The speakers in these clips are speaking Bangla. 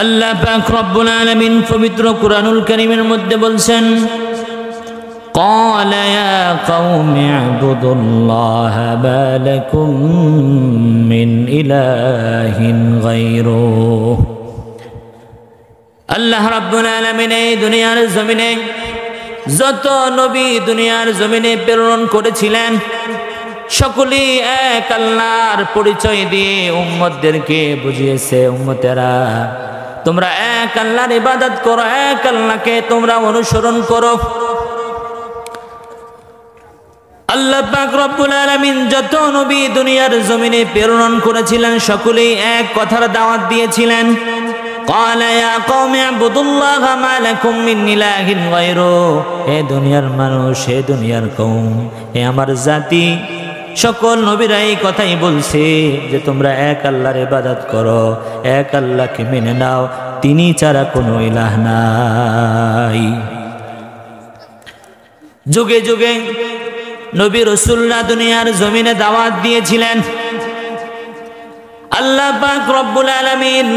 আল্লাহ পাক রব্বুল আলামিন পবিত্র কুরআনুল কারীমের মধ্যে বলছেন, قال يا قوم اعبدوا الله ما لكم من إله غيره। আল্লাহ রাব্বুল আলামিন এই দুনিয়ার জমিনে যত নবী দুনিয়ার জমিনে প্রেরণ করেছিলেন সকলেই এক আল্লাহর পরিচয় দিয়ে উম্মতদেরকে বুঝিয়েছে, উম্মতেরা তোমরা এক আল্লাহর ইবাদত করো, এক আল্লাহকে তোমরা অনুসরণ করো। আল্লাহ পাক রব্বুল আলামিন যত নবী দুনিয়ার জমিনে প্রেরণ করেছিলেন সকলেই এক কথার দাওয়াত দিয়েছিলেন, قال يا قوم اعبدوا الله ما لكم من إله غيره। হে দুনিয়ার মানুষ, হে দুনিয়ার কওম, হে আমার জাতি, সকল নবীরা এই কথাই বলছে যে তোমরা এক আল্লাহর ইবাদত করো, এক আল্লাহকে মেনে নাও, তিনি ছাড়া কোনো ইলাহ নাই। যুগে যুগে নবী রাসূলরা দুনিয়ার জমিনে দাওয়াত দিয়েছিলেন। আল্লাহ পাক রব্বুল আলামিন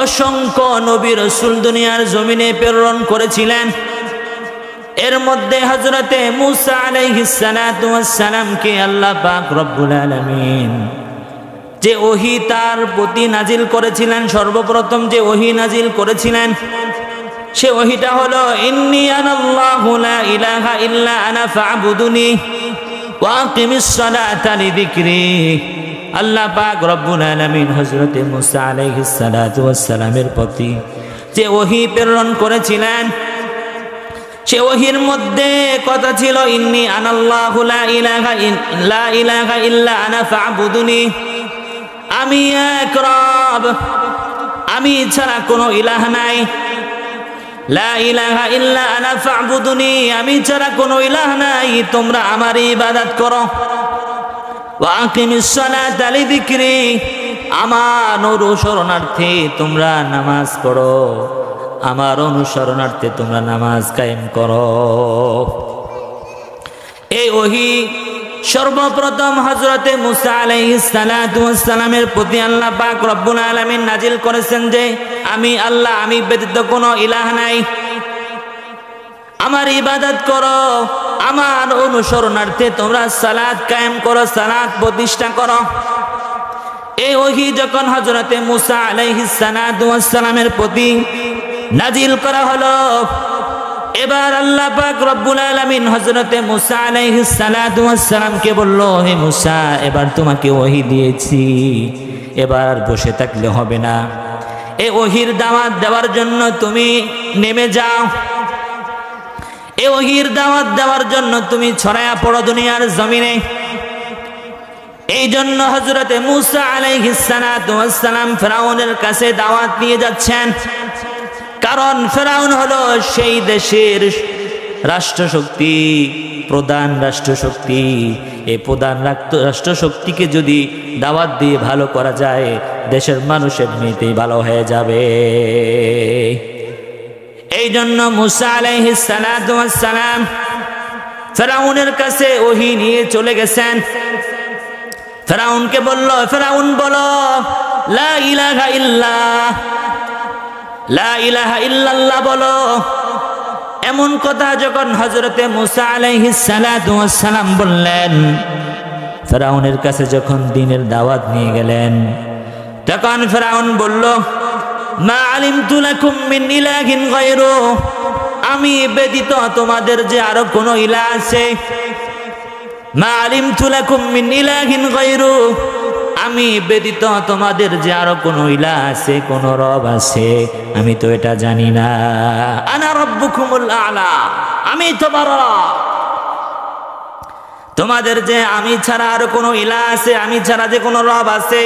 অসংখ্য নবী রাসূল দুনিয়ার জমিনে প্রেরণ করেছিলেন। এর মধ্যে হযরতে মূসা আলাইহিস সালাতু ওয়াস সালামকে আল্লাহ পাক রব্বুল আলামিন যে ওহী তার প্রতি নাজিল করেছিলেন, সর্বপ্রথম যে ওহী নাজিল করেছিলেন সে ওহীটা হলো ইন্নী আনাল্লাহু লা ইলাহা ইল্লা আনা ফা'বুদুনি ওয়া আকিমিস সালাতা লিযিকরি। আল্লাহ পাক রব্বুল আলামিন হযরতে মূসা আলাইহিস সালাতু ওয়াস সালামের প্রতি যে ওহী প্রেরণ করেছিলেন সে ওহীর মধ্যে কথা ছিল ইন্নী আনাল্লাহু লা ইলাহা ইল্লা আনা ফা'বুদুনি, আমি এক রব, আমি ছাড়া কোনো ইলাহ নাই। লা ইলাহা ইল্লা আনা ফা'বুদুনি, আমি ছাড়া কোনো ইলাহ নাই, তোমরা আমার ইবাদত করো। ওয়া আকিমিস সালাতা লিযিকরি, আমার অনুসরণার্থে তোমরা নামাজ পড়ো, আমার অনুসরণার্থে তোমরা নামাজ কায়েম করো। এই ওহী সর্বপ্রথম হযরতে মূসা আলাইহিস সালাতু ওয়াস সালামের প্রতি আল্লাহ পাক রব্বুল আলামিন নাজিল করেছেন যে আমি আল্লাহ, আমি ব্যতীত কোনো ইলাহ নাই, আমার ইবাদত করো, আমার অনুসরণার্থে তোমরা সালাত কায়েম করো, সালাত প্রতিষ্ঠা করো। এই ওহী যখন হযরতে মূসা আলাইহিস সালাতু ওয়াস সালামের প্রতি নাজিল করা হলো, এবার আল্লাহ পাক রব্বুল আলামিন হযরতে মূসা আলাইহিস সালাতু ওয়াস সালামকে বলল, হে মূসা, এবার তোমাকে ওহী দিয়েছি, এবার আর বসে থাকলে হবে না, এই ওহীর দাওয়াত দেওয়ার জন্য তুমি নেমে যাও, এই ওহীর দাওয়াত দেওয়ার জন্য তুমি ছড়ায়া পড়ো দুনিয়ার জমিনে। এই জন্য হযরতে মূসা আলাইহিস সালাতু ওয়াস সালাম ফিরআউনের কাছে দাওয়াত নিয়ে যাচ্ছেন, কারণ ফিরআউন হলো সেই দেশের রাষ্ট্রশক্তি, প্রধান রাষ্ট্রশক্তি। এই প্রধান রাষ্ট্রশক্তিকে যদি দাওয়াত দিয়ে ভালো করা যায় দেশের মানুষ এমনিতেই ভালো হয়ে যাবে। এই জন্য মূসা আলাইহিস সালাতু ওয়াস সালাম ফিরআউনের কাছে ওহী নিয়ে চলে গেছেন। ফিরআউনকে বলল, ফিরআউন বলো লা ইলাহা ইল্লাল্লাহ, লা ইলাহা ইল্লাল্লাহ বলো। এমন কথা যখন হযরতে মূসা আলাইহিস সালাতু ওয়াস সালাম বললেন, ফিরআউনের কাছে যখন দ্বীনের দাওয়াত নিয়ে গেলেন, তখন ফিরআউন বলল, মা আলিমতু লাকুম মিন ইলাহিন গায়রু, আমি ব্যতীত তোমাদের যে আরো কোনো ইলাহ আছে। মা আলিমতু লাকুম মিন ইলাহিন গায়রু, আমি ব্যতীত তোমাদের যে আরো কোনো ইলাহ আছে, কোনো রব আছে, আমি তো এটা জানি না। আনা রাব্বুকুমুল আ'লা, আমি তোমার রব। তোমাদের যে আমি ছাড়া আরো কোনো ইলাহ আছে, আমি ছাড়া যে কোনো রব আছে,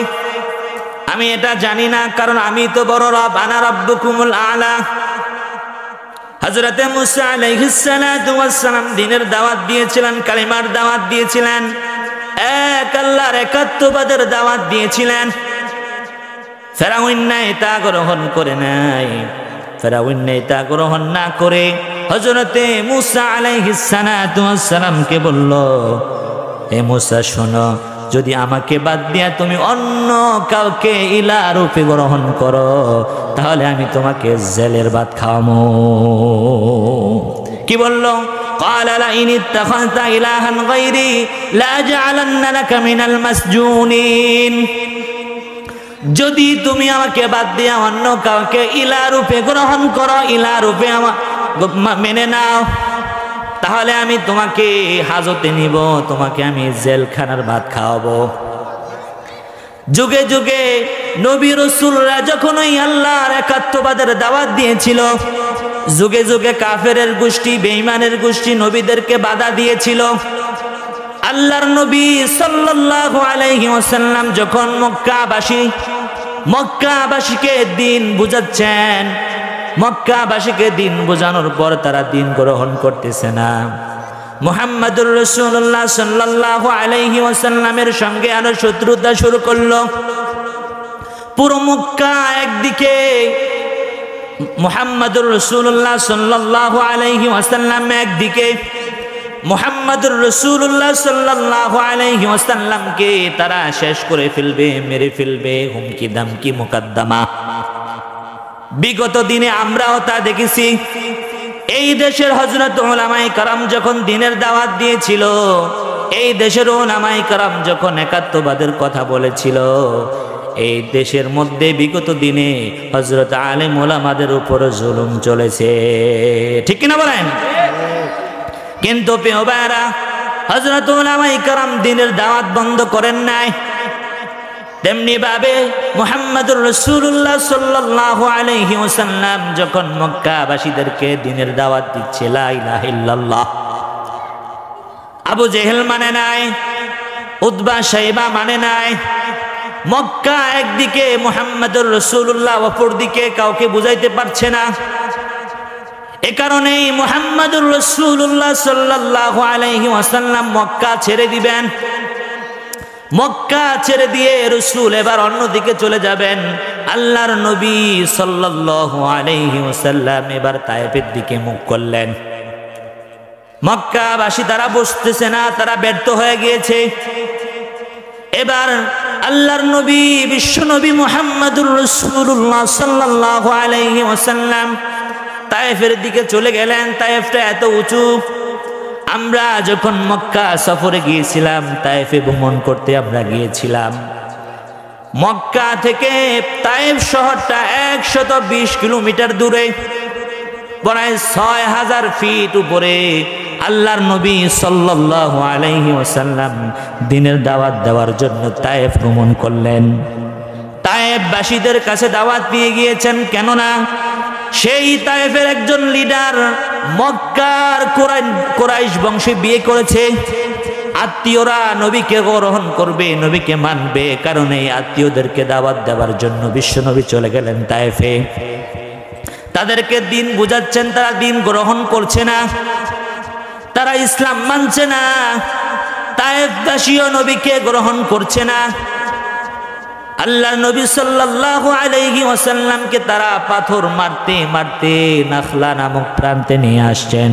আমি এটা জানি না, কারণ আমি তো বড় রব। আনা রাব্বুকুমুল আ'লা। হযরতে মূসা আলাইহিস সালাতু ওয়াস সালাম দ্বীনের দাওয়াত দিয়েছিলেন, কালিমার দাওয়াত দিয়েছিলেন, এক আল্লাহর একাত্মবাদের দাওয়াত দিয়েছিলেন। ফিরআউন তা গ্রহণ করে নাই। ফিরআউন তা গ্রহণ না করে হযরতে মূসা আলাইহিস সালাতু ওয়াস সালামকে বলল, হে মূসা শোনো, যদি আমাকে বাদ দিয়া তুমি অন্য কাউকে ইলা রূপে গ্রহণ করো তাহলে আমি তোমাকে জেলের ভাত খাওয়াবো। কি বললো? قال لئن اتخذت إلها غيري لأجعلن لك من المسجونين। যদি তুমি আমাকে বাদ দিয়া অন্য কাউকে ইলা রূপে গ্রহণ করো, ইলা রূপে মেনে নাও, তাহলে আমি তোমাকে হাজতে নিব, তোমাকে আমি জেলখানার ভাত খাওয়াবো। যুগে যুগে নবী রাসূলরা যখন ওই আল্লাহর একাত্মবাদের দাওয়াত দিয়েছিল, যুগে যুগে কাফেরের গোষ্ঠী, বেঈমানের গোষ্ঠী নবীদেরকে বাধা দিয়েছিল। আল্লাহর নবী সাল্লাল্লাহু আলাইহি ওয়াসাল্লাম যখন মক্কাবাসীকে দিন বুঝাচ্ছেন, মক্কাবাসীকে দিন বোঝানোর পর তারা দিন গ্রহণ করতেছে না, মুহাম্মদুর রাসূলুল্লাহ সাল্লাল্লাহু আলাইহি ওয়াসাল্লামের সঙ্গে আরো শত্রুতা শুরু করলো। পুরো মক্কা একদিকে, মুহাম্মদুর রাসূলুল্লাহ সাল্লাল্লাহু আলাইহি ওয়াসাল্লাম একদিকে, মুহাম্মদুর রাসূলুল্লাহ সাল্লাল্লাহু আলাইহি ওয়াসাল্লামকে তারা শেষ করে ফেলবে, মেরে ফেলবে, হুমকি দামকি মুকদ্দমা। বিগত দিনে আমরাও তা দেখেছি। এই দেশের হযরত উলামায়ে কেরাম যখন দ্বীনের দাওয়াত দিয়েছিল, এই দেশের উলামায়ে কেরাম যখন একাত্মবাদের কথা বলেছিল, এই দেশের মধ্যে বিগত দিনে হযরত আলেম ওলামাদের উপর জুলুম চলেছে, ঠিক কিনা বলেন? কিন্তু প্রিয় ভাইরা, হযরত উলামায়ে কেরাম দ্বীনের দাওয়াত বন্ধ করেন নাই। তেমনি ভাবে মুহাম্মদুর রাসূলুল্লাহ সাল্লাল্লাহু আলাইহি ওয়াসাল্লাম যখন মক্কাবাসীদেরকে দ্বীনের দাওয়াত দিচ্ছে, লা ইলাহা ইল্লাল্লাহ, আবু জেহেল মানে নাই, উতবা শাইবা মানে নাই। মক্কা একদিকে, মুহাম্মদুর রাসূলুল্লাহ অপরদিকে, কাউকে বুঝাইতে পারছে না। এ কারণেই মুহাম্মদুর রাসূলুল্লাহ সাল্লাল্লাহু আলাইহি ওয়াসাল্লাম মক্কা ছেড়ে দিবেন। মক্কা ছেড়ে দিয়ে রাসূল এবার অন্যদিকে চলে যাবেন। আল্লাহর নবী সাল্লাল্লাহু আলাইহি ওয়াসাল্লাম এবার তায়েফের দিকে মুখ করলেন। মক্কাবাসী তারা বসতেছে না, তারা ব্যর্থ হয়ে গিয়েছে। এবার আল্লাহর নবী, বিশ্ব নবী মুহাম্মদুর রাসূলুল্লাহ সাল্লাল্লাহু আলাইহি ওয়াসাল্লাম তায়েফের দিকে চলে গেলেন। তায়েফটা এত উঁচু, আমরা যখন মক্কা সফরে গিয়েছিলাম, তায়েফে ভ্রমণ করতে আমরা গিয়েছিলাম। মক্কা থেকে তায়েফ শহরটা 120 কিলোমিটার দূরে, প্রায় 6000 ফিট উপরে। আল্লাহর নবী সাল্লাল্লাহু আলাইহি ওয়াসাল্লাম দ্বীনের দাওয়াত দেওয়ার জন্য তায়েফ ভ্রমণ করলেন। তায়েফবাসীদের কাছে দাওয়াত দিয়ে গিয়েছেন, কেননা সেই তায়েফের একজন লিডার মক্কার কুরাইশ বংশে বিয়ে করেছে। আত্মীয়রা নবীকে গ্রহণ করবে, নবীকে মানবে, কারণ এই আত্মীয়দেরকে দাওয়াত দেওয়ার জন্য বিশ্বনবী চলে গেলেন তায়েফে। তাদেরকে দিন বুঝাচ্ছেন, তারা দিন গ্রহণ করছে না, তারা ইসলাম মানছে না। তায়েফবাসীও নবীকে গ্রহণ করছে না। আল্লাহ নবী সাল্লাল্লাহু আলাইহি ওয়াসাল্লামকে তারা পাথর মারতে মারতে নাখলা নামক প্রান্তে নিয়ে আসছেন।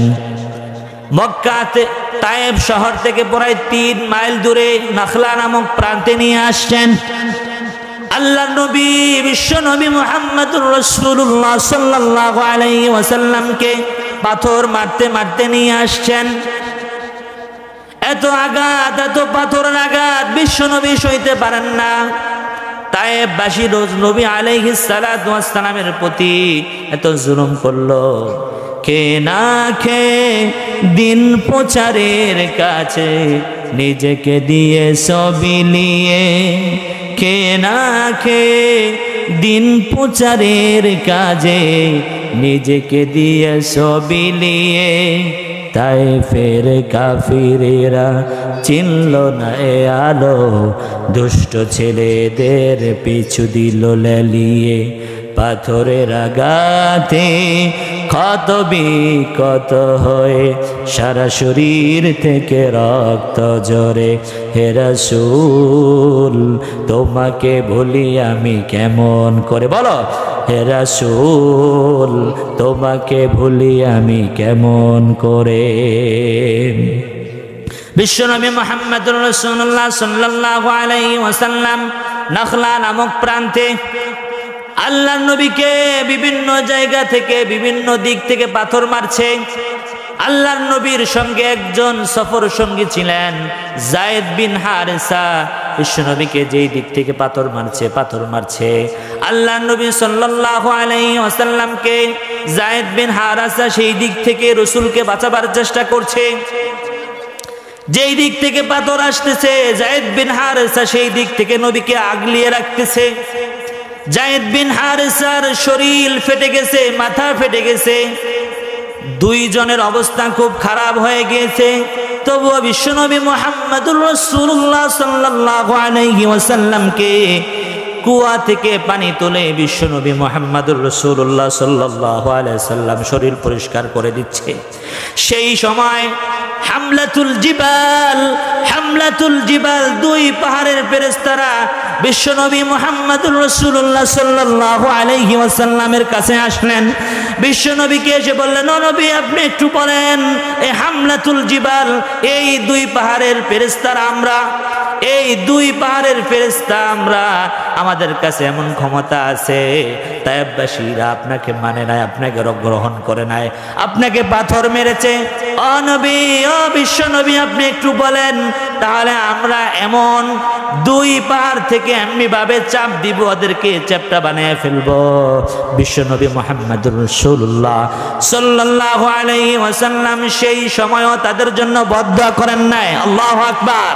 মক্কাতে তায়েফ শহর থেকে প্রায় 3 মাইল দূরে নাখলা নামক প্রান্তে নিয়ে আসছেন। আল্লাহ নবী, বিশ্ব নবী মুহাম্মদুর রাসূলুল্লাহ সাল্লাল্লাহু আলাইহি ওয়াসাল্লামকে পাথর মারতে মারতে নিয়ে আসছেন। এত আঘাত, এত পাথরের আঘাত বিশ্ব নবী সইতে পারেন না। তায়েফবাসী নবী আলাইহিস সালাতু ওয়াস সালামের প্রতি এত জুলুম করলো। কে না খেয়ে দিন প্রচারের কাছে নিজেকে দিয়ে সবই নিয়ে, কে না খেয়ে দিন প্রচারের কাজে নিজেকে দিয়ে সবই নিয়ে। তায়েফের কাফিরেরা চিনল না এ আলো, দুষ্ট ছেলেদের পিছু দিল লেলিয়ে। পাথরের আঘাতে ক্ষত বিক্ষত হয়ে সারা শরীর থেকে রক্ত ঝরে। হে রাসূল, তোমাকে ভুলি আমি কেমন করে, বলো হে রাসূল, তোমাকে ভুলি আমি কেমন করে। বিশ্বনবী মুহাম্মদুর রাসূলুল্লাহ সাল্লাল্লাহু আলাইহি ওয়াসাল্লাম নাখলা নামক প্রান্তে আল্লাহর নবীকে বিভিন্ন জায়গা থেকে বিভিন্ন দিক থেকে পাথর মারছে। আল্লাহর নবীর সঙ্গে একজন সফর সঙ্গী ছিলেন যায়েদ বিন হারেসা। বিশ্বনবীকে যেই দিক থেকে পাথর মারছে আল্লাহর নবী সাল্লাল্লাহু আলাইহি ওয়াসাল্লামকে যায়েদ বিন হারেসা সেই দিক থেকে রাসূলকে বাঁচাবার চেষ্টা করছে। যেই দিক থেকে পাথর আসতেছে যায়েদ বিন হারেসা সেই দিক থেকে নবীকে আগলিয়ে রাখতেছে। যায়েদ বিন হারেসার শরীর ফেটে গেছে, মাথা ফেটে গেছে, দুইজনের অবস্থা খুব খারাপ হয়ে গিয়েছে। তবুও বিশ্বনবী মুহাম্মদুর রাসূলুল্লাহ সাল্লাল্লাহু আলাইহি ওয়াসাল্লামকে কুয়া থেকে পানি তুলে বিশ্বনবী মুহাম্মদুর রাসূলুল্লাহ সাল্লাল্লাহু আলাইহি ওয়াসাল্লাম শরীর পরিষ্কার করে দিচ্ছে। সেই সময় হামলাতুল জিবাল দুই পাহাড়ের ফেরেশতারা বিশ্বনবী মুহাম্মদুর রাসূলুল্লাহ সাল্লাল্লাহু আলাইহি ওয়াসাল্লামের কাছে আসলেন। বিশ্বনবীকে এসে বললেন, ও নবী আপনি একটু বলেন, এই হামলাতুল জিবাল, এই দুই পাহাড়ের ফেরেশতারা আমরা, এই দুই পাহাড়ের ফেরেশতা আমরা, আমাদের কাছে এমন ক্ষমতা আছে, তায়েববাসীরা আপনাকে মানে নাই, আপনাকে গ্রহণ করে নাই, আপনাকে পাথর মেরেছে। ও নবী, ও বিশ্বনবী আপনি একটু বলেন, তাহলে আমরা এমন দুই পাহাড় থেকে এমনি ভাবে চাপ দিব, ওদেরকে চ্যাপ্টা বানিয়ে ফেলবো। বিশ্বনবী মুহাম্মদুর রাসূলুল্লাহ সাল্লাল্লাহু আলাইহি ওয়াসাল্লাম সেই সময়ও তাদের জন্য বদদুয়া করেন নাই। আল্লাহু আকবার।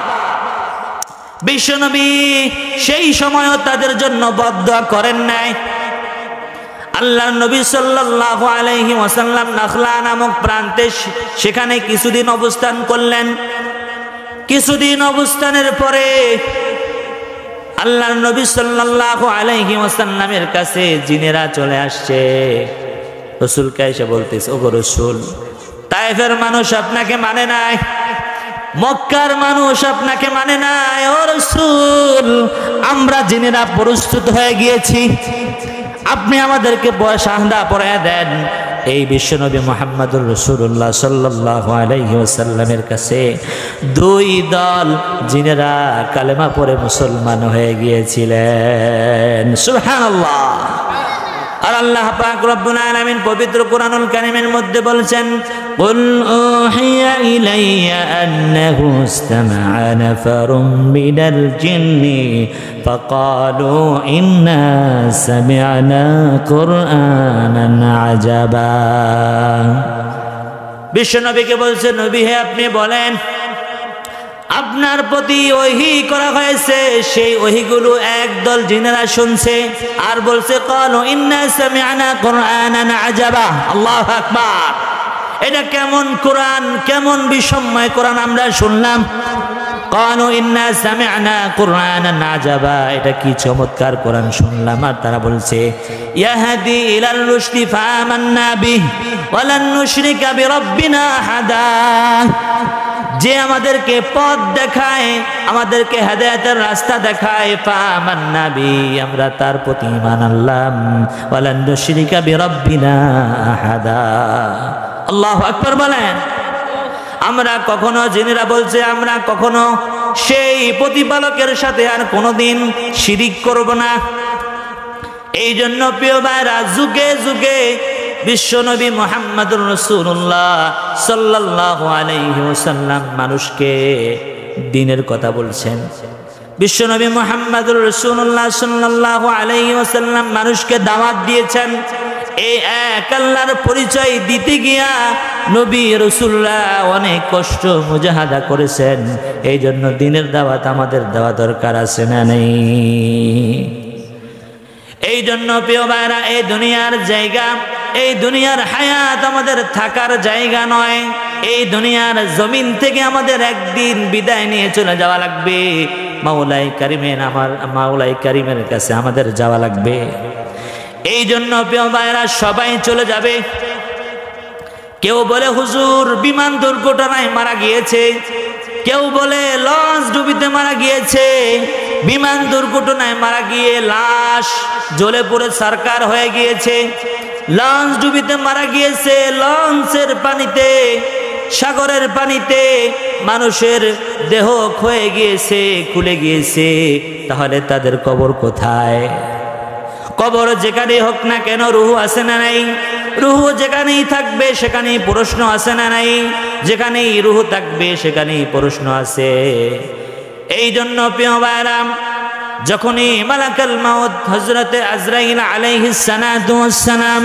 বিশ্বনবী সেই সময়ও তাদের জন্য বদদুয়া করেন নাই। আল্লাহর নবী সাল্লাল্লাহু আলাইহি ওয়াসাল্লাম নাখলা নামক প্রান্তে সেখানে কিছুদিন অবস্থান করলেন। কিছুদিন অবস্থানের পরে আল্লাহর নবী সাল্লাল্লাহু আলাইহি ওয়াসাল্লামের কাছে জিনেরা চলে আসছে। রাসূলকে এসে বলতেছে, ওগো রাসূল, তায়েফের মানুষ আপনাকে মানে নাই, মক্কার মানুষ আপনাকে মানে নাই। ও রাসূল, আমরা জিনেরা প্রস্তুত হয়ে গিয়েছি, আপনি আমাদেরকে শাহাদা পড়ায়া দেন। এই বিশ্বনবী মুহাম্মদুর রাসূলুল্লাহ সাল্লাল্লাহু আলাইহি ওয়াসাল্লামের কাছে দুই দল জিনেরা কালেমা পড়ে মুসলমান হয়ে গিয়েছিলেন। সুবহানাল্লাহ। আর আল্লাহ পাক রব্বুল আলামিন পবিত্র কোরআনুল কারীমের মধ্যে বলছেন, কুল উহিয়া ইলাইয়া আন্নাহু ইসতামা'a নাফারুম মিনাল জিন্নি ফাকালু ইন্না সামি'না কুরআনান আজাবা। বিশ্বনবীকে বলছেন, নবী হে আপনি বলেন, আপনার প্রতি ওহী করা হয়েছে, সেই ওহীগুলো একদল জিনেরা শুনছে আর বলছে, ক্বালু ইন্না সামি'না কুরআনান আজাবা। আল্লাহু আকবার। এটা কেমন কোরআন, কেমন বিস্ময় কোরআন আমরা শুনলাম। ক্বালু ইন্না সামি'না কুরআনান আজাবা, এটা কি চমৎকার কোরআন শুনলাম। আর তারা বলছে, ইয়াহদি ইলার রুশদি ফাআমান্না বিহি ওয়া লান নুশরিকা বিরাব্বিনা আহাদা, যে আমাদেরকে পথ দেখায়, আমাদেরকে হেদায়েতের রাস্তা দেখায়, ফাআমান্না বিহি, আমরা তার প্রতি ঈমান আনলাম, ওয়া লান নুশরিকা বিরাব্বিনা আহাদা। আল্লাহু আকবার বলেন। আমরা কখনো, জিনেরা বলছে, আমরা কখনো সেই প্রতিপালকের সাথে আর কোনোদিন শিরিক করব না। এই জন্য প্রিয় ভাইরা, যুগে যুগে বিশ্বনবী মুহাম্মদুর রাসূলুল্লাহ সাল্লাল্লাহু আলাইহি ওয়াসাল্লাম মানুষকে দ্বীনের কথা বলছেন। বিশ্বনবী মুহাম্মদুর রাসূলুল্লাহ সাল্লাল্লাহু আলাইহি ওয়াসাল্লাম মানুষকে দাওয়াত দিয়েছেন। এই এক আল্লাহর পরিচয় দিতে গিয়া নবী রাসূলরা অনেক কষ্ট মুজাহাদা করেছেন। এই জন্য দ্বীনের দাওয়াত আমাদের দেওয়া দরকার আছে না নেই? এই জন্য প্রিয় ভাইরা, এই দুনিয়ার জায়গা, এই দুনিয়ার হায়াত আমাদের থাকার জায়গা নয়। এই দুনিয়ার জমিন থেকে আমাদের একদিন বিদায় নিয়ে চলে যাওয়া লাগবে। মাওলাই কারিমের কাছে আমাদের যাওয়া লাগবে। এই জন্য প্রিয় ভাইরা, সবাই চলে যাবে। কেউ বলে হুজুর বিমান দুর্ঘটনায় মারা গিয়েছে, কেউ বলে লঞ্চ ডুবিতে মারা গিয়েছে। বিমান দুর্ঘটনায় মারা গিয়ে লাশ জ্বলে পড়ে ছারখার হয়ে গিয়েছে। লঞ্চ ডুবিতে মারা গিয়েছে, লঞ্চের পানিতে সাগরের পানিতে মানুষের দেহ ক্ষয়ে গিয়েছে, খুলে গিয়েছে, তাহলে তাদের কবর কোথায়? কবর যেখানে হোক না কেন রুহু আছে না নাই? রুহু যেখানেই থাকবে সেখানেই প্রশ্ন আছে না নাই? যেখানেই রুহু থাকবে সেখানেই প্রশ্ন আছে। এই জন্য প্রিয় ভাইরা, যখনই মালাকুল মাউত হযরতে আজরাইল আলাইহিস সালাতু ওয়াস সালাম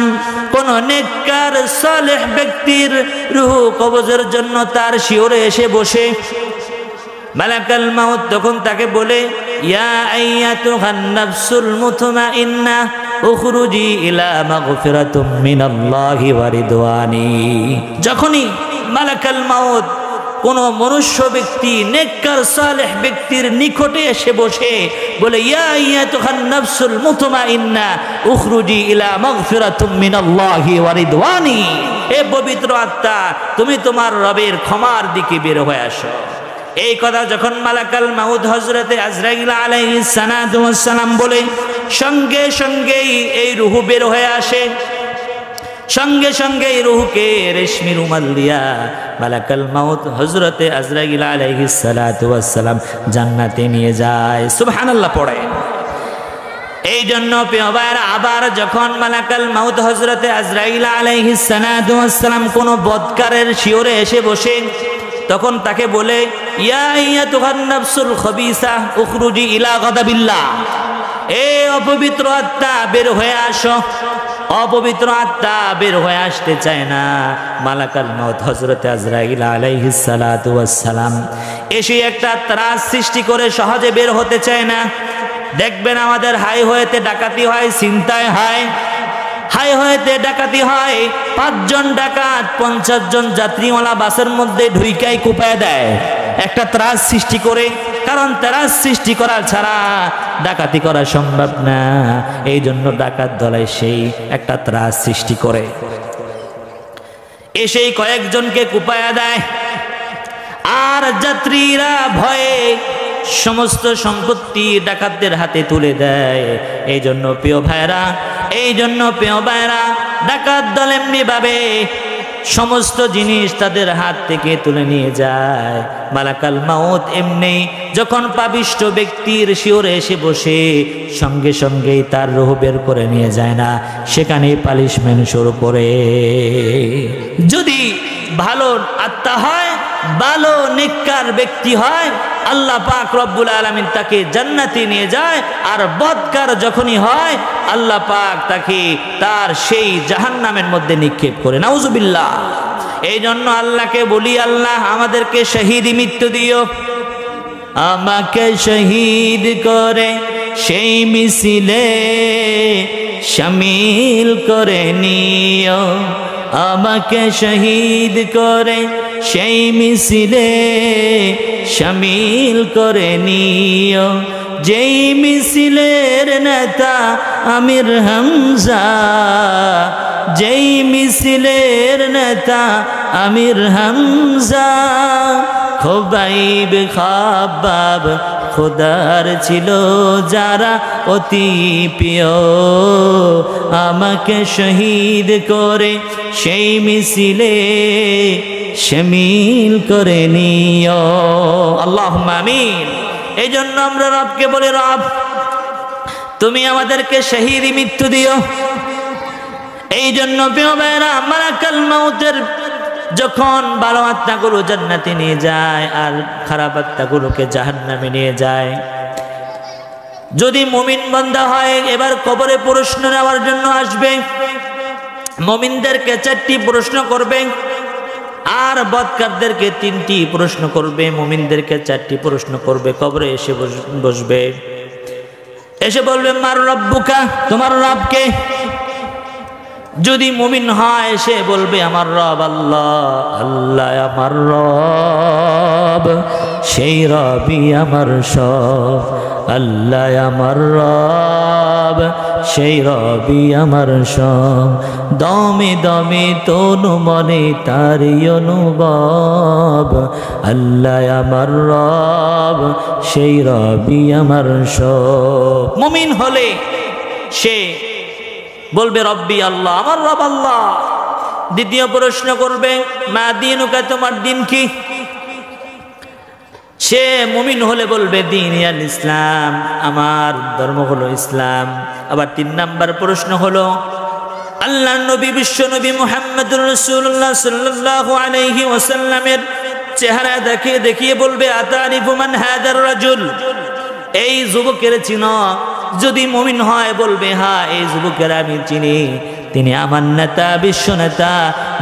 কোন নেককার সালেহ ব্যক্তির রূহ কবজের জন্য তার শিয়রে এসে বসে, মালাকুল মাউত তখন তাকে বলে, ইয়া আইয়াতুহান নাফসুল মুতমাইন্না উখরুজি ইলা মাগফিরাতুম মিনাল্লাহি ওয়া রিদওয়ানি। যখনই মালাকুল মাউত কোন মনুষ্য ব্যক্তি নেককার সালেহ ব্যক্তির নিকটে এসে বসে বলে, ইয়া আইয়াতুহান নাফসুল মুতমাইন্না উখরুজি ইলা মাগফিরাতুম মিনাল্লাহি ওয়া রিদওয়ানি, হে পবিত্র আত্মা, তুমি তোমার রবের ক্ষমার দিকে বের হয়ে আসো। এই কথা যখন মালাকুল মাউত হযরতে আজরাইল আলাইহিস সালাতু ওয়াস সালাম বলে, সঙ্গে সঙ্গেই এই রূহ বের হয়ে আসে। সঙ্গে সঙ্গে এই রূহকে রেশমি রুমাল দিয়া মালাকুল মাউত হযরতে আজরাইল আলাইহিস সালাতু ওয়াস সালাম জান্নাতে নিয়ে যায়। সুবহানাল্লাহ পড়ে। এই জন্য প্রিয় ভাইরা, আবার যখন মালাকুল মাউত হযরতে আজরাইল আলাইহিস সালাতু ওয়াস সালাম কোন বদকারের শিয়রে এসে বসে, তখন তাকে বলে, ইয়া আইয়াতুহান নাফসুল খবিসা উখরুজি ইলা গাদাবিল্লাহ, এ অপবিত্র আত্মা বের হয়ে আসো। অপবিত্র আত্মা বের হয়ে আসতে চায় না। মালাকুল মাউত হযরতে আজরাইল আলাইহিস সালাতু ওয়াস সালাম এসে একটা ত্রাস সৃষ্টি করে সহজে বের হতে চায় না। দেখবেন আমাদের হাইওয়েতে ডাকাতি হয়, ছিনতাই হয়, হাইওয়েতে ডাকাতি হয়, 5 জন ডাকাত 50 জন যাত্রীওয়ালা বাসের মধ্যে ঢুইকাই কোপায় দেয়, একটা ত্রাস সৃষ্টি করে। কারণ ত্রাস সৃষ্টি করা ছাড়া ডাকাতি করা সম্ভব না। এই জন্য ডাকাত দলে সেই একটা ত্রাস সৃষ্টি করে, এসেই কয়েকজনকে কোপায়া দেয়, আর যাত্রীরা ভয়ে সমস্ত সম্পত্তি ডাকাতদের হাতে তুলে দেয়। এই জন্য প্রিয় ভাইরা, ডাকাত দল এমনি ভাবে সমস্ত জিনিস তাদের হাত থেকে তুলে নিয়ে যায়। মালাকুল মাউত এমনি যখন পাপিষ্ঠ ব্যক্তির শিয়রে এসে বসে, সঙ্গে সঙ্গেই তার রূহ বের করে নিয়ে যায় না, সেখানেই পালিশমেন্ট শুরু করে। যদি ভালো আত্মা হয়, ভালো নেককার ব্যক্তি হয়, আল্লাহ পাক রব্বুল আলামিন তাকে জান্নাতে নিয়ে যায়। আর বদকার যখনই হয়, আল্লাহ পাক তাকে তার সেই জাহান্নামের মধ্যে নিক্ষেপ করে। নাউজুবিল্লাহ। এই জন্য আল্লাহকে বলি, আল্লাহ আমাদেরকে শহীদ মৃত্যু দিও, আমাকে শহীদ করে সেই মিছিলে শামিল করে নিও, আমাকে শহীদ করে সেই মিছিলে শামিল করে নিও, যেই মিছিলের নেতা আমির হামজা, যেই মিছিলের নেতা আমির হামজা, খোবাইব খাবাব খোদার ছিল যারা অতি প্রিয়, আমাকে শহীদ করে সেই মিছিলে শামিল করে নিও। আল্লাহুম্মা আমিন। এই জন্য আমরা রবকে বলি, রব তুমি আমাদেরকে শহীদ মৃত্যু দিও। এই জন্য প্রিয় ভাইরা, মালাকুল মাউতের যখন ভালো আত্মাগুলো জান্নাতে নিয়ে যায় আর খারাপ আত্মাগুলোকে জাহান্নামে নিয়ে যায়। যদি মুমিন বান্দা হয়, এবার কবরে প্রশ্ন নেওয়ার জন্য আসবে, মুমিনদেরকে 4টি প্রশ্ন করবে, আর বদকারদেরকে 3টি প্রশ্ন করবে। মুমিনদেরকে 4টি প্রশ্ন করবে। কবরে এসে বসবে, এসে বলবে, মার রব্বুকা, তোমার রবকে। যদি মুমিন হয়, সে বলবে, আমার রব আল্লাহ, আল্লাহ আমার রব, সেই রবই আমার সব, আল্লাহ আমার রব, সেই রবি আমার সব, দমে দমে তনু মনে তারি অনুভব, আল্লাহ আমার রব, সেই রবি আমার সব। মুমিন হলে সে বলবে, রব্বি আল্লাহ, আমার রব আল্লাহ, দ্বিতীয় প্রশ্ন করবে মা দীনুকা, তোমার দিন কি? সে মুমিন হলে বলবে দীন আল ইসলাম, আমার ধর্ম হলো ইসলাম। আবার 3 নাম্বার প্রশ্ন হলো আল্লাহর নবী বিশ্ব নবী মুহাম্মদুর রাসূলুল্লাহ সাল্লাল্লাহু আলাইহি ওয়াসাল্লামের চেহারা দেখিয়ে বলবে আতারিফু মান হাদার রাজুল, এই যুবকের চিনো? যদি মুমিন হয় বলবে হ্যাঁ, এই যুবকের আমি চিনি, তিনি আমার নেতা, বিশ্ব নেতা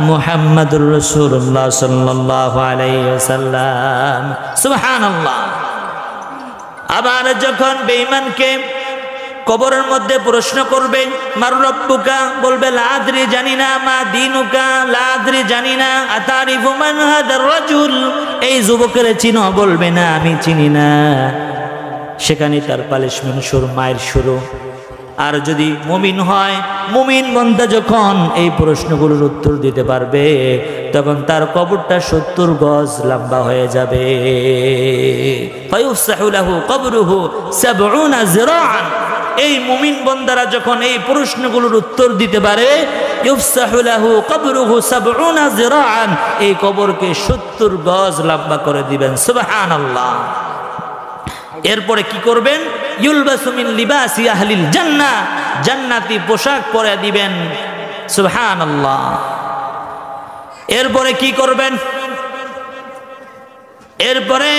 মুহাম্মদুর রাসূলুল্লাহ সাল্লাল্লাহু আলাইহি ওয়াসাল্লাম। সুবহানাল্লাহ। আবার যখন বেঈমানকে কবরের মধ্যে প্রশ্ন করবে মার রব্বুকা, বলবে লা আদরি, জানি না। মা দীনুকা, লা আদরি, জানি না। আতারিফু মান হাদার রাজুল, এই যুবকের চিনো? বলবে না, আমি চিনি না। সেখানে তার পানিশমেন্ট শুরু, মায়ের শুরু। আর যদি মুমিন হয়, মুমিন বান্দা যখন এই প্রশ্নগুলোর উত্তর দিতে পারবে, তখন তার কবরটা 70 গজ লম্বা হয়ে যাবে। ফায়ুফসাহু লাহু কবরুহু 70 যিরাআন, এই মুমিন বান্দারা যখন এই প্রশ্নগুলোর উত্তর দিতে পারে, ইউফসাহু লাহু কবরুহু 70 যিরাআন, এই কবরকে 70 গজ লম্বা করে দিবেন। সুবহানাল্লাহ। এরপরে কি করবেন? ইউলবাসু মিন লিবাসি আহলিল জান্নাহ, জান্নাতি পোশাক পরে দিবেন। সুবহানাল্লাহ। এরপরে কি করবেন? এরপরে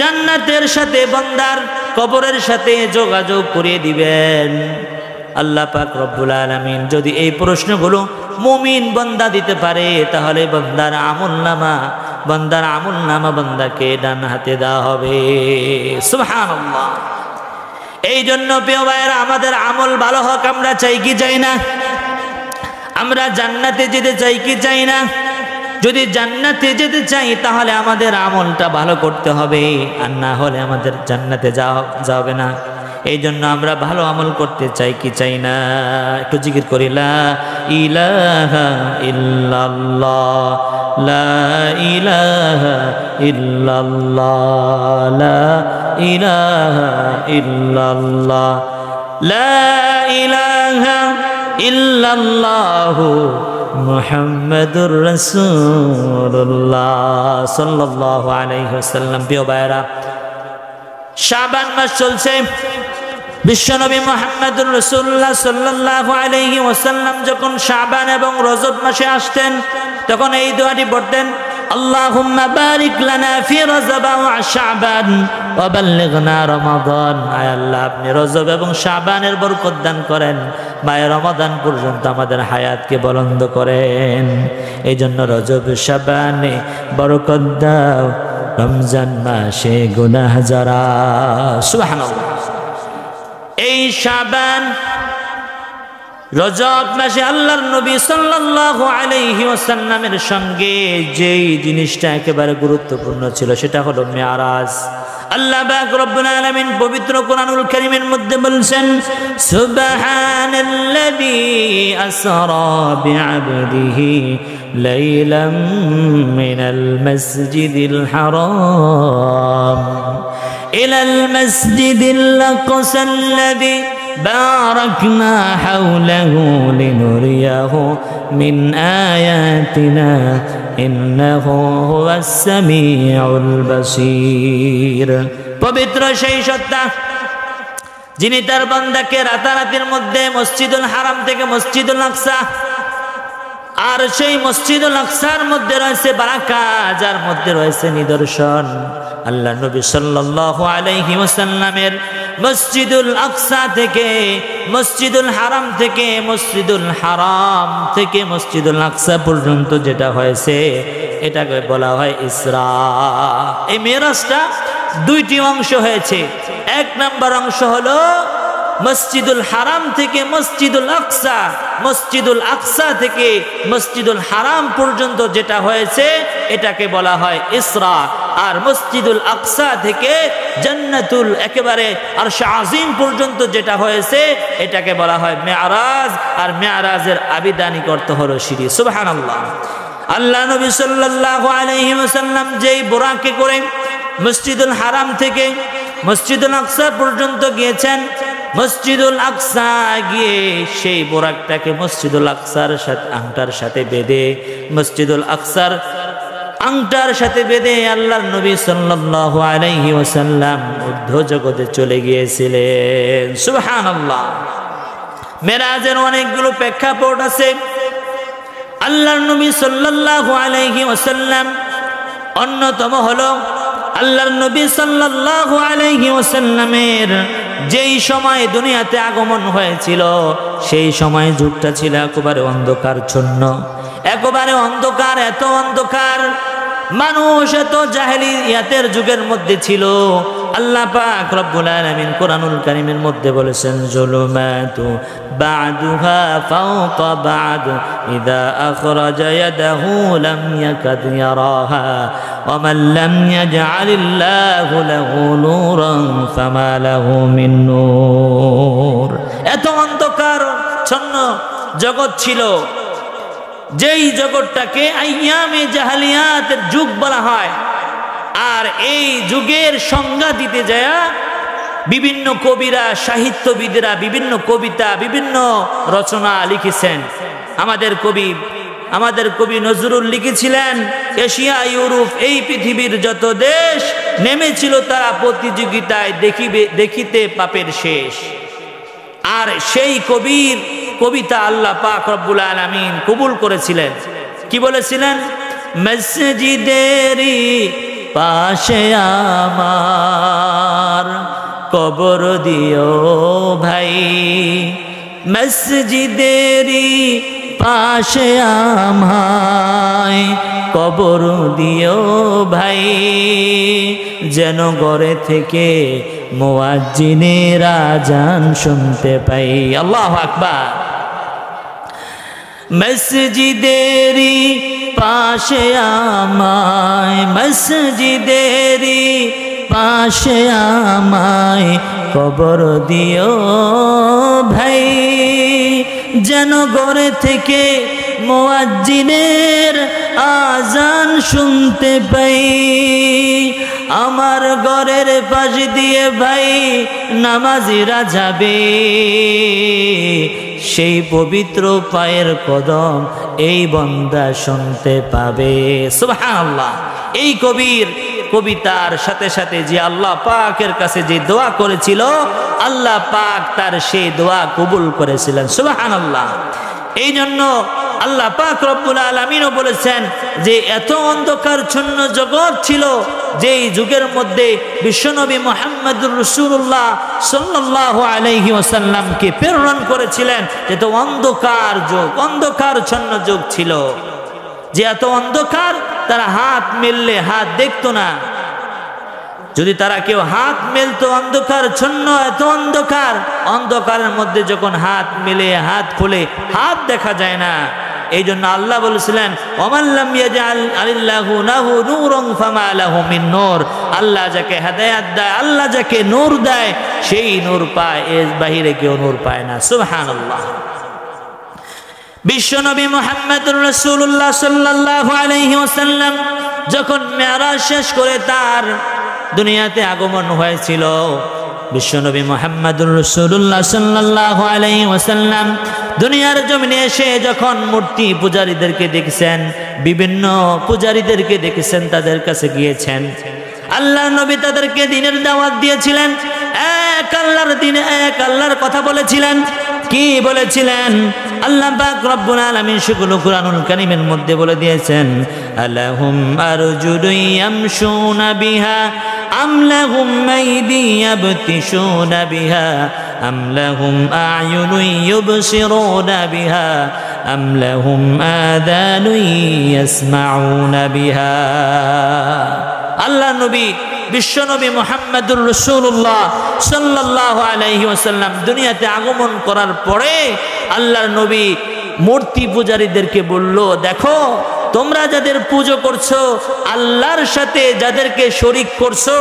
জান্নাতের সাথে বান্দার কবরের সাথে যোগাযোগ করিয়ে দিবেন আল্লাহ পাক রব্বুল আলামিন। যদি এই প্রশ্নগুলো মুমিন বান্দা দিতে পারে, তাহলে বান্দার আমলনামা বান্দাকে ডান হাতে দেওয়া হবে। সুবহানাল্লাহ। এই জন্য প্রিয় ভাইয়েরা, আমাদের আমল ভালো হোক আমরা চাই কি চাই না? আমরা জান্নাতে যেতে চাই কি চাই না? যদি জান্নাতে যেতে চাই তাহলে আমাদের আমলটা ভালো করতে হবে, আর না হলে আমাদের জান্নাতে যাবে না। এই জন্য আমরা ভালো আমল করতে চাই কি চাই না? একটু জিকির করি লা ইলাহা ইল্লাল্লাহ, লা ইলাহা ইল্লাল্লাহ, লা ইলাহা ইল্লাল্লাহ, লা ইলাহা ইল্লাল্লাহু মুহাম্মাদুর রাসূলুল্লাহ সাল্লাল্লাহু আলাইহি ওয়াসাল্লাম। প্রিয় ভাইরা, শাবান মাস চলছে। বিশ্বনবী মুহাম্মদুর রাসূলুল্লাহ সাল্লাল্লাহু আলাইহি ওয়াসাল্লাম যখন শাবান এবং রজব মাসে আসতেন, তখন এই দোয়াটি পড়তেন, আল্লাহুম্মা বারিক লানা ফি রজব ওয়া শাবান ওয়া বাল্লিগনা রমাদান। আয় আল্লাহ, আপনি রজব এবং শাবানের বরকত দান করেন, মাহে রমাদান পর্যন্ত আমাদের হায়াতকে বুলন্দ করেন। এই জন্য রজব শাবানে বরকত দাও, রমজান মাসে গুনাহ যারা। সুবহানাল্লাহ। এই শাবান রজব মাসে আল্লাহর নবী সাল্লাল্লাহু আলাইহি ওয়াসাল্লামের সঙ্গে যেই জিনিসটা একেবারে গুরুত্বপূর্ণ ছিল, সেটা হলো মেরাজ। আল্লাহ পাক রব্বুল আলামিন পবিত্র কোরআনুল কারীমের মধ্যে বলছেন, সুবহানাল্লাযী আসরা বিআবদিহি লাইলাম মিনাল মাসজিদিল হারাম ইলাল মাসজিদিল আকসাল্লাযী باركنا حوله لنريه من آياتنا إنه هو السميع البصير। পবিত্র সেই সত্তা যিনি তার বান্দাকে রাতারাতির মধ্যে মসজিদুল হারাম থেকে মসজিদুল আকসা, আর সেই মসজিদুল আকসার মধ্যে রয়েছে বারাকাত, যার মধ্যে রয়েছে নিদর্শন। আল্লাহ নবী সাল্লাল্লাহু আলাইহি ওয়াসাল্লামের মসজিদুল আকসা থেকে মসজিদুল হারাম থেকে মসজিদুল আকসা পর্যন্ত যেটা হয়েছে, এটাকে বলা হয় ইসরা। এই মেরাজটা 2টি অংশ হয়েছে। 1 নম্বর অংশ হলো মসজিদুল হারাম থেকে মসজিদুল আকসা থেকে মসজিদুল হারাম পর্যন্ত যেটা হয়েছে, এটাকে বলা হয় ইসরা। আর মসজিদুল আকসা থেকে জান্নাতুল একেবারে আরশ আজিম পর্যন্ত যেটা হয়েছে, এটাকে বলা হয় মেরাজ। আর মেরাজের আবিধানিক অর্থ হলো সিঁড়ি। সুবহানাল্লাহ। আল্লাহ নবী সাল্লাল্লাহু আলাইহি ওয়াসাল্লাম যেই বোরাকে করে মসজিদুল হারাম থেকে মসজিদুল আকসা পর্যন্ত গিয়েছেন, মসজিদুল আকসা গিয়ে সেই বোরাকটাকে মসজিদুল আকসার সাথে আংটার সাথে বেঁধে মসজিদুল আকসার আংটার সাথে বেঁধে আল্লাহর নবী সাল্লাল্লাহু আলাইহি ওয়াসাল্লাম ঊর্ধ্ব জগতে চলে গিয়েছিলেন। সুবহানাল্লাহ। মেরাজের অনেকগুলো প্রেক্ষাপট আছে। আল্লাহর নবী সাল্লাল্লাহু আলাইহি ওয়াসাল্লাম অন্যতম হলো আল্লাহর নবী সাল্লাল্লাহু আলাইহি ওয়াসাল্লামের যেই সময় দুনিয়াতে আগমন হয়েছিল সেই সময় যুগটা ছিল একেবারে অন্ধকারচ্ছন্ন, একেবারে অন্ধকার, এত অন্ধকার, মানুষ এত জাহেলিয়াতের যুগের মধ্যে ছিল। আল্লাহ পাক রব্বুল আলামিন কোরআনুল কারীমের মধ্যে বলেছেন, যুলুমাতু বা'দুহা ফাওকা বা'দ ইযা আখরাজা ইয়াদাহু লাম ইয়াকাদ ইয়ারাহা ওয়া মান লাম ইয়াজআলিল্লাহু লাহু নূরান ফামা লাহু মিন নূর। এত অন্ধকার ছন্ন জগৎ ছিল, যেই জগৎটাকে আইয়ামে জাহালিয়াতের যুগ বলা হয়। আর এই যুগের সংজ্ঞা দিতে যায় বিভিন্ন কবিরা, সাহিত্যবিদরা বিভিন্ন কবিতা, বিভিন্ন রচনা লিখেছেন। আমাদের কবি নজরুল লিখেছিলেন, এশিয়া, ইউরোপ, এই পৃথিবীর যত দেশ নেমেছিল তারা প্রতিযোগিতায় দেখিতে পাপের শেষ। আর সেই কবির কবিতা আল্লাহ পাক রব্বুল আলামিন কবুল করেছিলেন। কি বলেছিলেন? মসজিদেরি পাশে আমার কবর দিও ভাই, মসজিদেরি পাশে আমায় কবর দিও ভাই, যেন ঘরে থেকে মুয়াজ্জিনের আযান শুনতে পাই। আল্লাহু আকবার। মসজিদেরি পাশে আমায়, মসজিদেরি পাশে আমায় কবর দিও ভাই, যেন ঘরে থেকে মুয়াজ্জিনের আযান শুনতে পাই। আমার ঘরের পাশ দিয়ে ভাই নামাজিরা যাবে, সেই পবিত্র পায়ের কদম এই বান্দা শুনতে পাবে। সুবহানাল্লাহ। এই কবির কবিতার সাথে সাথে যে আল্লাহ পাকের কাছে যে দোয়া করেছিল, আল্লাহ পাক তার সেই দোয়া কবুল করেছিলেন। সুবহানাল্লাহ। এই জন্য আল্লাহ পাক রব্বুল আলামিনও বলেছেন যে এত অন্ধকারচ্ছন্ন জগৎ ছিল, যেই যুগের মধ্যে বিশ্বনবী মুহাম্মদুর রাসূলুল্লাহ সাল্লাল্লাহু আলাইহি ওয়াসাল্লামকে প্রেরণ করেছিলেন। এত অন্ধকার যুগ, অন্ধকারচ্ছন্ন যুগ ছিল, যে এত অন্ধকার তারা হাত মেললে হাত দেখতো না। যদি তারা কেউ হাত মেলতো, অন্ধকারচ্ছন্ন, এত অন্ধকার, অন্ধকারের মধ্যে যখন হাত মেলে হাত খুলে হাত দেখা যায় না। এই জন্য আল্লাহ বলেছিলেন, ওমান লাম ইয়াজআল আল্লাহু লাহু নূরান ফামা লাহু মিন নূর। আল্লাহ যাকে হেদায়েত দেয়, আল্লাহ যাকে নূর দেয়, সেই নূর পায়, এর বাহিরে কেউ নূর পায় না। সুবহানাল্লাহ। বিশ্বনবী মুহাম্মদুর রাসূলুল্লাহ সাল্লাল্লাহু আলাইহি ওয়াসাল্লাম যখন মেরাজ শেষ করে তার দুনিয়াতে আগমন হয়েছিল, বিশ্বনবী মুহাম্মদুর রাসূলুল্লাহ সাল্লাল্লাহু আলাইহি ওয়াসাল্লাম দুনিয়ার জমিনে এসে যখন মূর্তি পূজারীদেরকে দেখেছেন, বিভিন্ন পূজারীদেরকে দেখেছেন, তাদের কাছে গিয়েছেন। আল্লাহ নবী তাদেরকে দ্বীনের দাওয়াত দিয়েছিলেন, এক আল্লাহর দ্বীনে, এক আল্লাহর কথা বলেছিলেন। কি বলেছিলেন? আল্লাহ পাক রব্বুল আলামিন সেগুলো কুরআনুল কারীমের মধ্যে বলে দিয়েছেন, আলাহুম আরজুলুন ইয়ামশুনা বিহা আম লাহুম আইদি ইয়াবতিশুনা বিহা আম লাহুম আ'য়ুনুন ইউবসিরুনা বিহা আম লাহুম আযানুন ইয়াসমাউনা বিহা। আল্লাহ নবী বিশ্বনবী মুহাম্মদুর রাসূলুল্লাহ সাল্লাল্লাহু আলাইহি ওয়াসাল্লাম দুনিয়াতে আগমন করার পরে আল্লাহর নবী মূর্তি পূজারীদেরকে বলল, দেখো তোমরা যাদের পুজো করছো, আল্লাহর সাথে যাদেরকে শরীক করছো,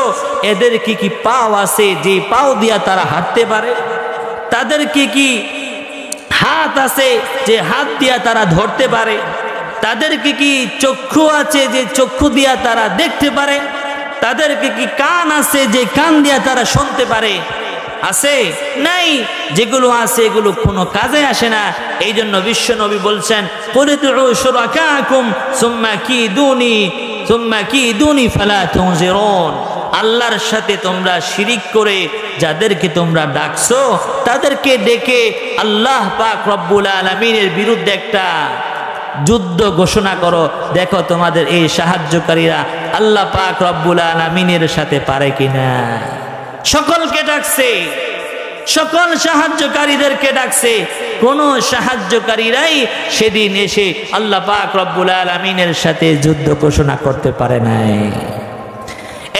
এদের কি কি পাও আছে যে পাও দিয়া তারা হাঁটতে পারে? তাদের কি কি হাত আছে যে হাত দিয়া তারা ধরতে পারে? তাদের কি কি চক্ষু আছে যে চক্ষু দিয়া তারা দেখতে পারে? তাদেরকে কি কান আছে যে কান দিয়া তারা শুনতে পারে? আছে? নাই। যেগুলো আছে এগুলো কোনো কাজে আসে না। এই জন্য বিশ্ব নবী বলছেন, কুল উদউ শুরাকাকুম সুম্মা কিদুনি ফালা তুনজিরুন। আল্লাহর সাথে তোমরা শিরিক করে যাদেরকে তোমরা ডাকছো তাদেরকে ডেকে আল্লাহ পাক রব্বুল আলামিনের বিরুদ্ধে একটা যুদ্ধ ঘোষণা করো, দেখো তোমাদের এই সাহায্যকারীরা আল্লাহ পাক রব্বুল আলামিনের সাথে পারে কিনা। সকলকে ডাকছে, সকল সাহায্যকারীদেরকে ডাকছে, কোন সাহায্যকারীরাই সেদিন এসে আল্লাহ পাক রব্বুল আলামিনের সাথে যুদ্ধ ঘোষণা করতে পারে নাই।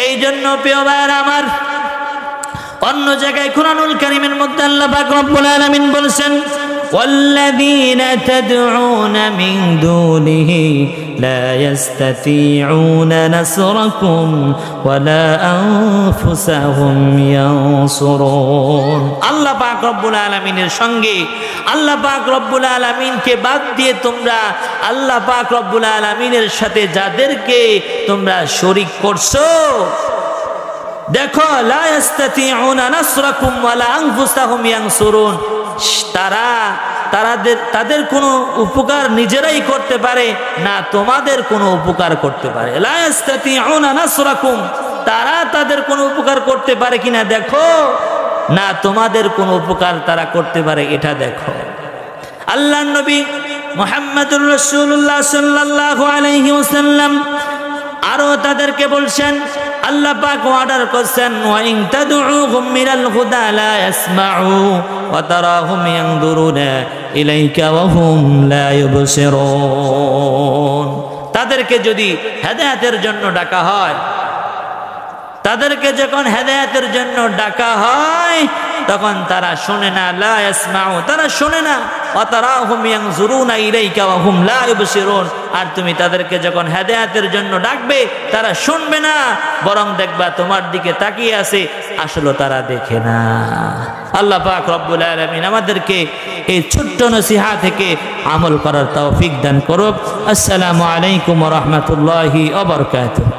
এই জন্য প্রিয় ভাইরা আমার, অন্য জায়গায় কুরআনুল কারীমের মধ্যে আল্লাহ পাক রব্বুল আলামিন বলেছেন, والذين تدعون من دونه لا يستطيعون نصركم ولا أنفسهم ينصرون। আল্লাহ পাক রব্বুল আলামিনের সঙ্গে আল্লাহ পাক রব্বুল আলামিনকে বাদ দিয়ে তোমরা আল্লাহ পাক রব্বুল আলামিনের সাথে যাদেরকে তোমরা শরীক করছো, দেখো লা ইস্তাতিউনা নাসরাকুম ওয়ালা আনফুসাহুম ইয়ানসুরুন, তাদের কোনো উপকার নিজেরাই করতে পারে না, তোমাদের কোনো উপকার করতে পারে। লা ইস্তাতিউনা নাসরাকুম, তারা তাদের কোনো উপকার করতে পারে কিনা দেখো, না তোমাদের কোনো উপকার তারা করতে পারে এটা দেখো। আল্লাহর নবী মুহাম্মদুর রাসূলুল্লাহ সাল্লাল্লাহু আলাইহি ওয়াসাল্লাম আরো তাদেরকে বলছেন, আল্লাহ পাক অর্ডার করছেন, ওয়া ইন তাদউহুম মিনাল হুদা লা ইয়াসমাউ ওয়া তারাহুম ইয়ানদুরুনা ইলাইকা ওয়া হুম লা ইউবসিরুন। তাদেরকে যদি হেদায়েতের জন্য ডাকা হয়, তাদেরকে যখন হেদায়েতের জন্য ডাকা হয় তখন তারা শোনে না, লা ইয়াসমাউ, তারা শোনে না, ওয়া তারাহুম ইয়ানজুরুনা ইলাইকা ওয়া হুম লা ইউবসিরুন। আর তুমি তাদেরকে যখন হেদায়েতের জন্য ডাকবে তারা শুনবে না, বরং দেখবা তোমার দিকে তাকিয়ে আছে, আসলে তারা দেখে না। আল্লাহ পাক রব্বুল আলামিন আমাদেরকে এই ছোট্ট নসিহা থেকে আমল করার তৌফিক দান করুক। আসসালামু আলাইকুম ওয়া রাহমাতুল্লাহি ওয়া বারাকাতুহু।